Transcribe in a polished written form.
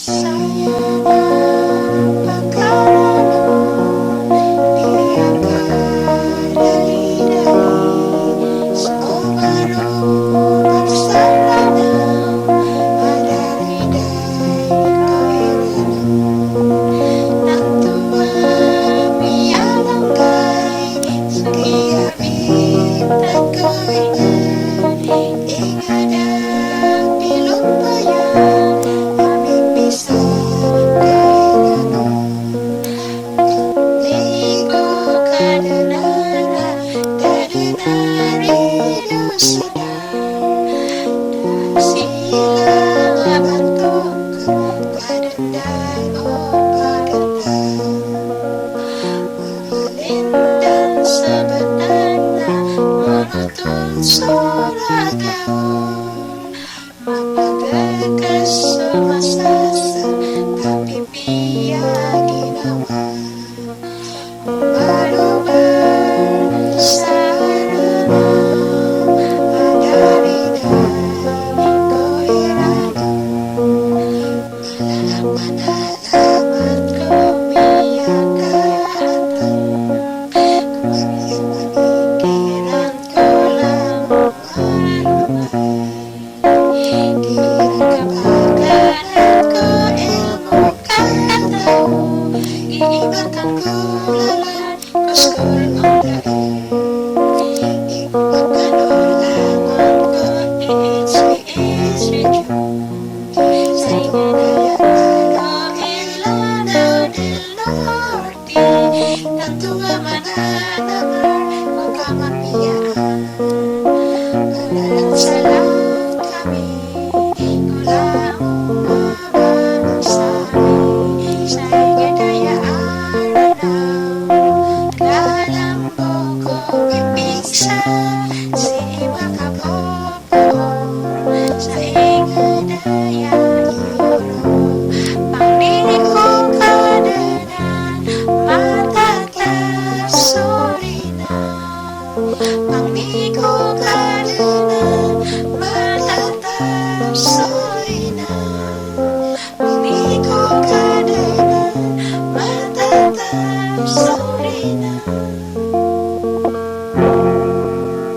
Saya pagkaraan di akar dali-dali sa Obarobar sa Ranao, madali-dali ko'y Ranao. Nang tumami ang langgay sa kiyabit at ko'y ingad ang bilog bayan. Suragao, mapagakas sumasasa, kapipiyag ginawa. Obarobar sa Ranao, madali-dali ko'y Ranao. Malalaman kumiyak kahatan, panikiran ko lang maranumay. Kinakabagaran ko ilmo katao, iibatan ko lalan kuskul mong dali. Ipagkanulangan ko it's with you. Sa inanayan Ilanaw del Norte, tanto nga mananamar kung kamapiyaan. Malalansalang kami, kulang umabang sa amin. Sa inanayan Ranao, lalang po ko ipigsa, si Makapop